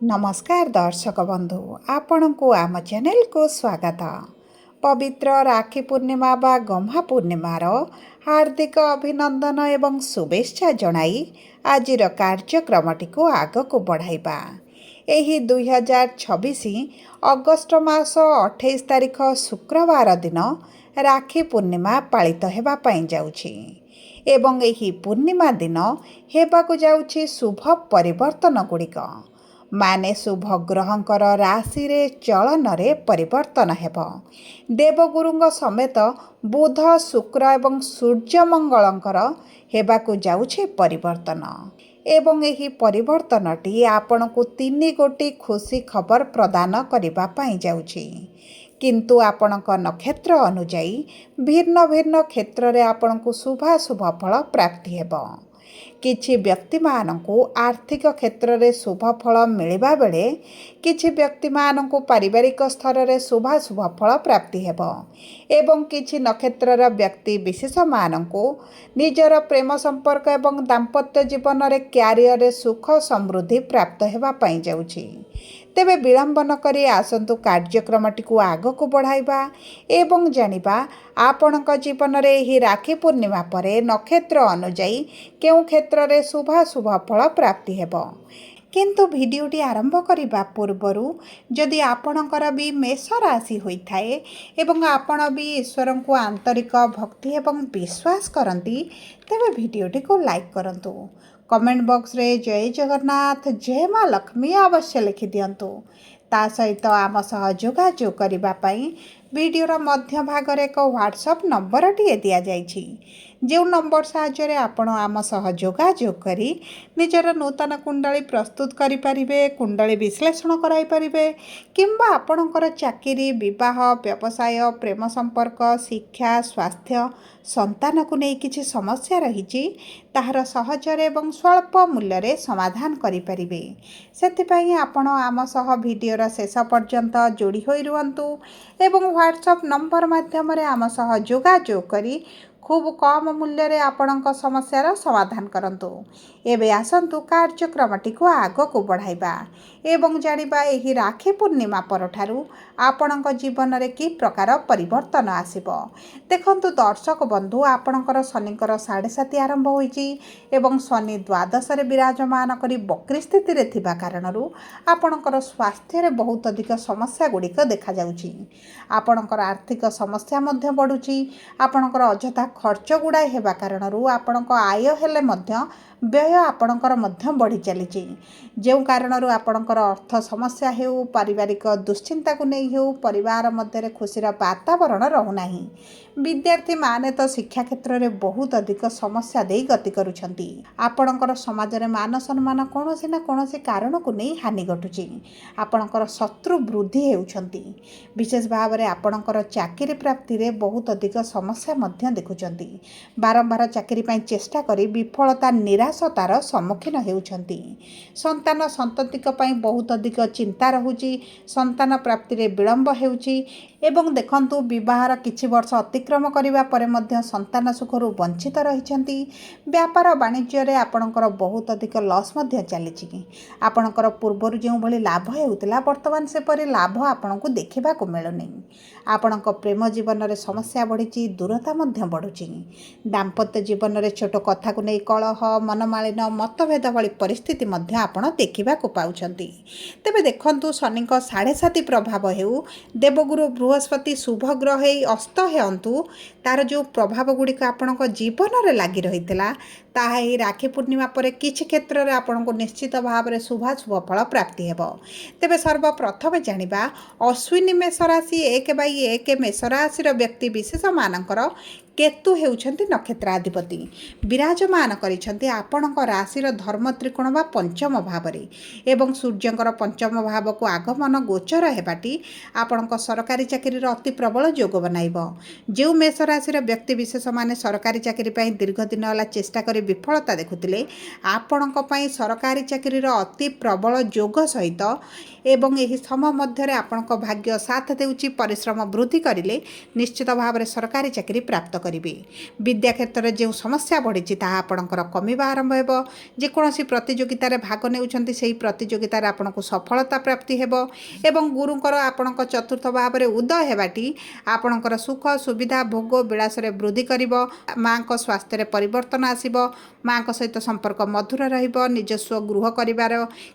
नमस्कार दर्शक बंधु आपण को आम चैनल को स्वागत। पवित्र राखी पूर्णिमा बा गम्हा पूर्णिमार हार्दिक अभिनंदन एवं शुभेच्छा जणाई आजिर कार्यक्रमटी को आग को बढ़ाइबा। एही 2026 अगस्ट मास 28 तारिख शुक्रवार दिन राखी पूर्णिमा पालित हेबा पई जाउछि एवं एही पूर्णिमा दिन हेबाकु जाउछि शुभ परिवर्तन गुड़िक माने शुभ ग्रहंकर राशि रे चलन रे परिवर्तन हेब। देवगुरुंग समेत बुध शुक्र एवं सूर्य मंगलंकर हेबाकु जाउछि परिवर्तन एवं एही परिवर्तनटी आपनकु 3 गोटी खुशी खबर प्रदान करिबा पई जाउछि। किंतु आपणक नक्षत्र अनुजाई भिन्न भिन्न क्षेत्र रे आपनकु शुभ फल प्राप्ति हेब। किछि व्यक्ति मानकु आर्थिक क्षेत्र रे शुभ फल मिलिबा बेले किछि व्यक्ति मानकु पारिवारिक स्तर रे शुभ फल प्राप्ति हेब एवं किछि नक्षत्र रा व्यक्ति विशेष मानकु निजर प्रेम संपर्क एवं दाम्पत्य जीवन रे क्यारियर रे सुख समृद्धि प्राप्त हेबा पई जाउछि। तेबे विलंब न करी आसंतु कार्यक्रमटी को आग को बढ़ाइबा एवं जानिबा आपणक जीवन रे ही राखी पूर्णिमा परे नक्षत्र अनुजाई केउ क्षेत्र रे शुभ फल प्राप्ति हेब। किंतु भिडियोटी आरंभ करने पूर्वर जदि आपणकर भी मेष राशि होइथाए एवं आपण भी ईश्वर को आंतरिक भक्ति एवं विश्वास करती तेबे भिडियोटी को लाइक करंतु। कमेंट बॉक्स रे जय जगन्नाथ जय माँ लक्ष्मी अवश्य लिखि दियंतु। ता सहित आम सह जोगाजोग करबा पई वीडियोर मध्य भाग रे एक व्हाट्सएप नंबर टी दिया जाइछि जो नंबर साहाय्य आपण आम सह जोगाजोग करी निजर नूतन कुंडली प्रस्तुत करि परिबे, कुंडली विश्लेषण कराई परिबे किंबा आपणकर चाकरी विवाह व्यवसाय प्रेम संपर्क शिक्षा स्वास्थ्य संतान को नहीं किछि समस्या रही ताहार सहजरे एवं स्वल्प मूल्य रे समाधान करि परिबे। सेथिपई आपण आम सह वीडियोर शेष पर्यंत जोड़ी होई रुहंतु एवं व्हाट्सएप नंबर माध्यम रे आम सह जोगाजोग करी खूब कम मूल्य रे आपणक समस्यार समाधान करंतु। एबे आसंतु कार्यक्रमटी को आग को बढ़ाइबा एवं जानिबा एही राखी पूर्णिमा परठारु आपणक जीवन रे की प्रकार परिवर्तन आसिबो। देखंतु दर्शक बंधु आपणकर शनिकर 7.5 आरंभ होईची एवं शनि द्वादश रे विराजमान करी वक्री स्थिति रे थिबा कारणरु आपणकर स्वास्थ्य रे बहुत अधिक समस्या गुड़िक देखा जाउची। आपणकर आर्थिक समस्या मध्य बढ़ुची। आपणकर अजथा खर्च गुड़ाए हेबा कारणरु आपणक आय हेले मध्य व्यय आपणकर मध्य बढ़ी चलीची जो कारणरु आपणकर अर्थ समस्या हेउ पारिवारिक दुश्चिंता को नहीं हेउ परिवार मध्य खुशीर वातावरण रहुनाही। विद्यार्थी माने तो शिक्षा क्षेत्र में बहुत अधिक समस्या दे गति करुछंती। आपणकर समाज रे मान सम्मान कोनोसी ना कोनोसी कारण को नहीं हानि घटुची। आपणकर शत्रु वृद्धि हेउछंती। विशेष भाव में आपणकर चाकरी प्राप्ति रे बहुत अधिक समस्या मध्य देखुछंती। बारंबार चाकरी पई चेष्टा करी विफलता निराशतार सम्मुखीन हेउछंती। संतान संततिक पई बहुत अधिक चिंता रहुची। संतान प्राप्ति रे विलंब हेउची एवं देखंतु विवाहर किछि वर्ष अतिक्रम करिबा परे मध्य संतान सुखरु वंचित रहिछंती। व्यापार वाणिज्य रे आपणकर बहुत अधिक लॉस मध्य चलीछि। आपणकर पूर्वरु जेउ भली लाभ हेउतला वर्तमान से परे लाभ आपणकु देखिबा को मिलुनी। आपणक प्रेम जीवन रे समस्या बढ़िछि, दूरता मध्य बढ़ुछि। दाम्पत्य जीवन रे छोट कथा को नै कलह मनमालिन मतभेद भली परिस्थिति मध्य आपण देखिबा को पाउछंती। तेबे देखंतु शनिक 7.5 प्रभाव हेउ देवगुरु बृहस्पति शुभ ग्रह अस्त हेअंतु तार जो प्रभाव गुड़िक आपणक जीवन रे लागि रहितला ताहा ही राखी पूर्णिमा पर किछि क्षेत्र रे आपणको निश्चित भाव रे शुभ फल प्राप्ति हेबो। तेबे सर्वप्रथम जानिबा अश्विनी मेष राशि 1/1 मेष राशि व्यक्ति विशेष मानकर केतु हेउछंती नक्षत्राधिपति विराजमान करिछंती आपणक राशिर धर्म त्रिकोण बा पंचम भाव रे एवं सूर्यंकर पंचम भाव को आगमन गोचर हेबाटी आपणक सरकारी चाकरी अति प्रबल योग बनाइबो। जो मेष राशि व्यक्ति विशेष माने सरकारी चाकरी पई दीर्घ दिन वाला चेष्टा करी विफलता देखुथिले आपणक पई सरकारी चाकरीर अति प्रबल जोग सहित एवं एही समय मध्यरे आपणक भाग्य साथ देउची परिश्रम वृद्धि करिले निश्चित भाव सरकारी चाकरी प्राप्त करिवे। विद्या क्षेत्र में जो समस्या बढ़ी ताहा आपणकर कमिबा आरंभ हेबो। जेकोसी प्रतियोगिता रे भाग नेउछंती सेही प्रतियोगिता रे आपणको सफलता प्राप्ति हेबो एवं गुरुंकर आपणक चतुर्थ भाव में उदय हेबाटी आपणकर सुख सुविधा भोग विलास रे वृद्धि करिवो। माँ को स्वास्थ्य रे परिवर्तन आसिबो। माँ को सहित संपर्क मधुर रहिबो। निजस्व गृह करिवार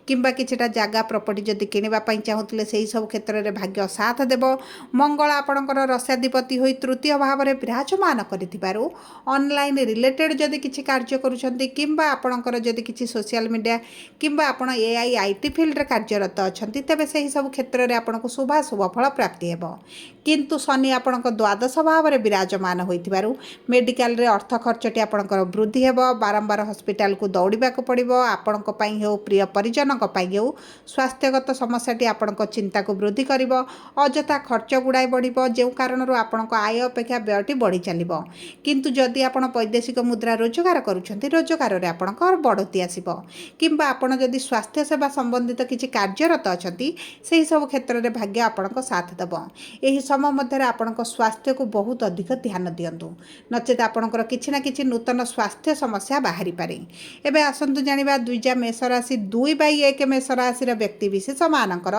किंबा किछिटा जागा प्रॉपर्टी जदि किनिबा पई चाहुतले सेही सब क्षेत्र रे भाग्य साथ देबो। मंगल आपणकर रसाधिपति होई तृतीय भाव में विराजमान करिथिबारु ऑनलाइन रिलेटेड जदि किछि कार्य करूछंती किंबा आपणकर जदि किछि सोशल मीडिया किंबा आपण एआई आईटी फील्ड रे कार्यरत अछंती तेबे सेही सब क्षेत्र रे आपणको शुभ फल प्राप्ति हेबो। किंतु शनि आपणको द्वादश भाव में विराजमान होइथिबारु मेडिकल रे अर्थ खर्चटी आपणकर वृद्धि हेबो। बारंबार हॉस्पिटल को दौड़िबा को पड़िबो। आपणको पई हेउ प्रिय परिजनक पई हेउ स्वास्थ्यगत समस्याटी आपणको चिंता को वृद्धि करिवो। अजथा खर्च गुड़ाई बढ़िबो जो कारण आपणको आय अपेक्षा व्ययटी बढ़ी चलिबो। किंतु जदि आपण वैदेशिक मुद्रा रोजगार करूछंती रोजगार रे आपणकर बढ़ती आसिबो किंबा आपण जदि स्वास्थ्य सेवा संबंधित किछि कार्यरत अछंती सेही सब क्षेत्र रे भाग्य आपणको साथ देबो। एही समय मध्य आपणको स्वास्थ्य को बहुत अधिक ध्यान दियंतु नचेत आपणकर किछि ना किछि नूतन स्वास्थ्य समस्या बाहरी पारे। एबे आसंतु जानिबा द्विजा मेष राशि 2/1 मेष राशि रो व्यक्ति विशेष मानकर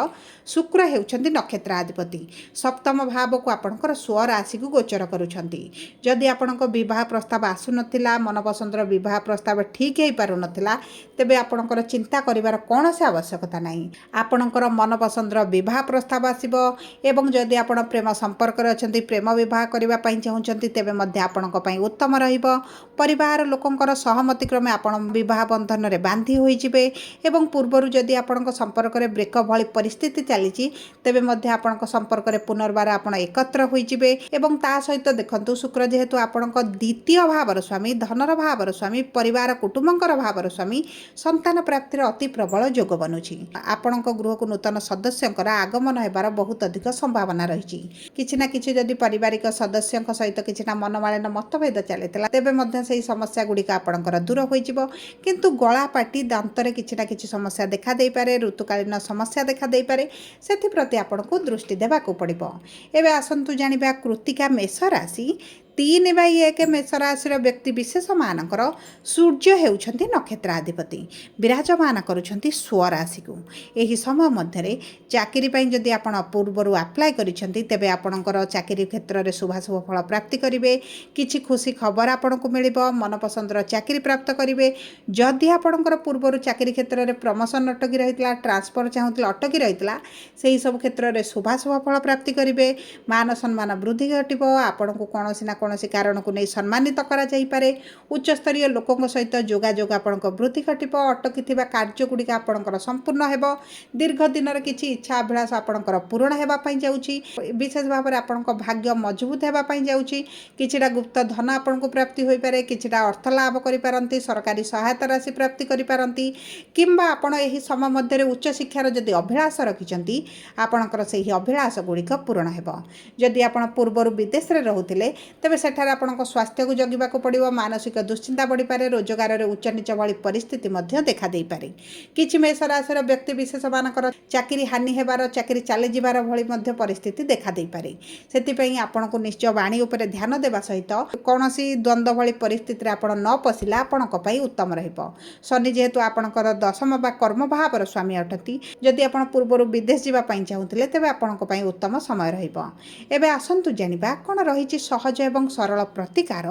शुक्र हेउछंती नक्षत्राधिपति। सप्तम भाव को आपणकर स्व राशि को गोचर करूछंती। जदि आपणको विवाह प्रस्ताव आसु नथिला मन पसंदर विवाह प्रस्ताव ठीक हे पारु नथिला तेबे आपणकर चिंता करिवार कोनोसी आवश्यकता नाही। आपणकर मन पसंदर विवाह प्रस्ताव आसीबो एवं जदि आपण प्रेम संपर्क रे अछंती प्रेम विवाह करिवा पई चाहुचंती तेबे मध्ये आपणको पई उत्तम रहिबो। परिवार लोकंकर सहमति क्रमे आपण विवाह बंधन रे बांधी होई जिवे एवं पूर्वरु जदि आपणको संपर्क रे ब्रेकअप भली परिस्थिति चलीची तेबे मध्ये आपणको संपर्क रे पुनर्बार आपण एकत्र होई जिवे एवं ता सहित देखंतु शुक्र जेहेतु आपणको द्वितीय भावर स्वामी धनर भावर स्वामी परिवार कुटुंबकर भावर स्वामी संतान प्राप्तिर अति प्रबल जोग बनुची। आपणको गृह को नूतन सदस्यंकर आगमन हेबार बहुत अधिक संभावना रही। किछि ना किछि जदि पारिवारिक सदस्यंक सहित किछिटा मनमालिन्य मतभेद चलितला तेबे मध्ये सेही समस्या गुड़िक आपणकर दूर होई जिवो। किंतु गला पाटी दांतरे किछि ना किछि समस्या देखा देई पारे ऋतुकालीन समस्या देखा देई पारे सेथि प्रति आपणको दृष्टि देबाको पड़िबो। एबे आसंतु जानिबा कृत्तिका मेष राशि 3/1 मेष राशि व्यक्ति विशेष मानकर सूर्य हेउछंती नक्षत्राधिपति विराजमान करुछंती स्व राशि को। एही समय मध्यरे चाकरी पई जदि आपण पूर्वरु अप्लाई करिछंती तेबे आपणकर चाकरी क्षेत्र रे शुभ फल प्राप्ति करिवे। किछि खुशी खबर आपणको मिलिबो। मन पसंदर चाकरी प्राप्त करिवे। जदि आपणकर पूर्वरु चाकरी क्षेत्र रे प्रमोशन अटकी रहितला ट्रांसफर चाहुतला अटकी रहितला सेही सब क्षेत्र रे शुभ फल प्राप्ति करिवे। मान सम्मान वृद्धि घटिबो। आपणको कोनोसी ना कोनोसी कारण को नहीं सम्मानित करा जाई पारे। उच्च स्तरीय लोकों सहित जोगाजोग आपणको वृद्धि घटिबो। अटकी थिबा कार्य गुड़िक आपणकर संपूर्ण हेबो। दीर्घ दिनर किछि इच्छा अभिलाष आपणकर पूर्ण हेबा पई जाउची। विशेष भाव में आपणको भाग्य मजबूत हेबा पई जाउची। किछिटा गुप्त धन आपणको प्राप्ति होई पारे। किछिटा अर्थ लाभ करि पारंती। सरकारी सहायता राशि प्राप्ति करि पारंती किंबा आपण एही समय मध्य उच्च शिक्षार जदि अभिलाष रखिचंती आपणकर सेही अभिलाष गुड़िक पूर्ण हेबो। जदि आपण पूर्वरु विदेश रे रहुथिले तेबे सेठार आपणको स्वास्थ्य को जगिबा को पड़िबो। मानसिक दुश्चिंता बढ़ी पारे। रोजगार रे उच्च नीच भली परिस्थिति मध्य देखा देई पारे। किछि मेष राशि व्यक्ति विशेष मानकर चाकरी हानि हेबार चाकरी चली जिबार भली मध्य परिस्थिति देखा देई पारे। सेति पई आपणको निश्चय वाणी उपरे ध्यान देबा सहित कोनोसी द्वंद्व भली परिस्थिति रे आपण न पसिला आपणको पई उत्तम रहिबो। शनि जेहेतु आपणकर दशम बा कर्म भावर स्वामी अटती जदि आपण पूर्वरु विदेश जिबा पई चाहुथिले तेबे आपणको पई उत्तम समय रहिबो। एबे आसंतु जानिबा कोन रहिछि सहज एवं सरल प्रतिकार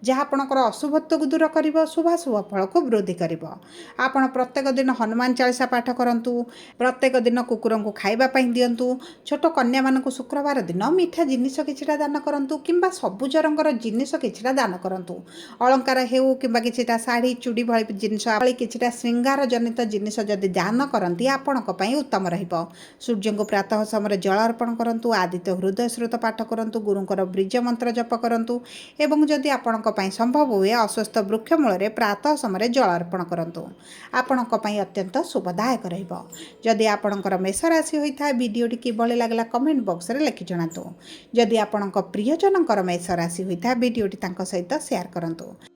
जहाँ आपणकर अशुभत्व को दूर कर शुभ फल को वृद्धि कर। आपण प्रत्येक दिन हनुमान चालीसा पाठ करंतु। प्रत्येक दिन कुकुर को खाइबा दिंतु। छोट कन्या मानक शुक्रवार दिन मीठा जिनिस किछिटा दान करंतु किंबा सबुज रंगर जिनिस किछिटा दान करंतु। अलंकार हेउ किंबा किछिटा साड़ी चूड़ी भली जिनिस किछिटा श्रृंगार जनित जिनिस जदि दान करंती आपणक पई उत्तम रहिबो। सूर्य को प्रातः समय जल अर्पण करंतु। आदित्य हृदय स्रोत पाठ करंतु। गुरुंकर बीज मंत्र जप करंतु एवं जदि आपणक पई संभव हुए अस्वस्थ वृक्ष मूल प्रातः समय जल अर्पण करंतु। आपणक पई अत्यंत शुभदायक रहिबो। जदि आपणकर मेष राशि होइथा वीडियोटी किभली लागला कमेंट बॉक्स रे लिखि जणातु। जदि आपणक प्रियजनकर मेष राशि होइथा वीडियोटी तांको सहित शेयर करंतु।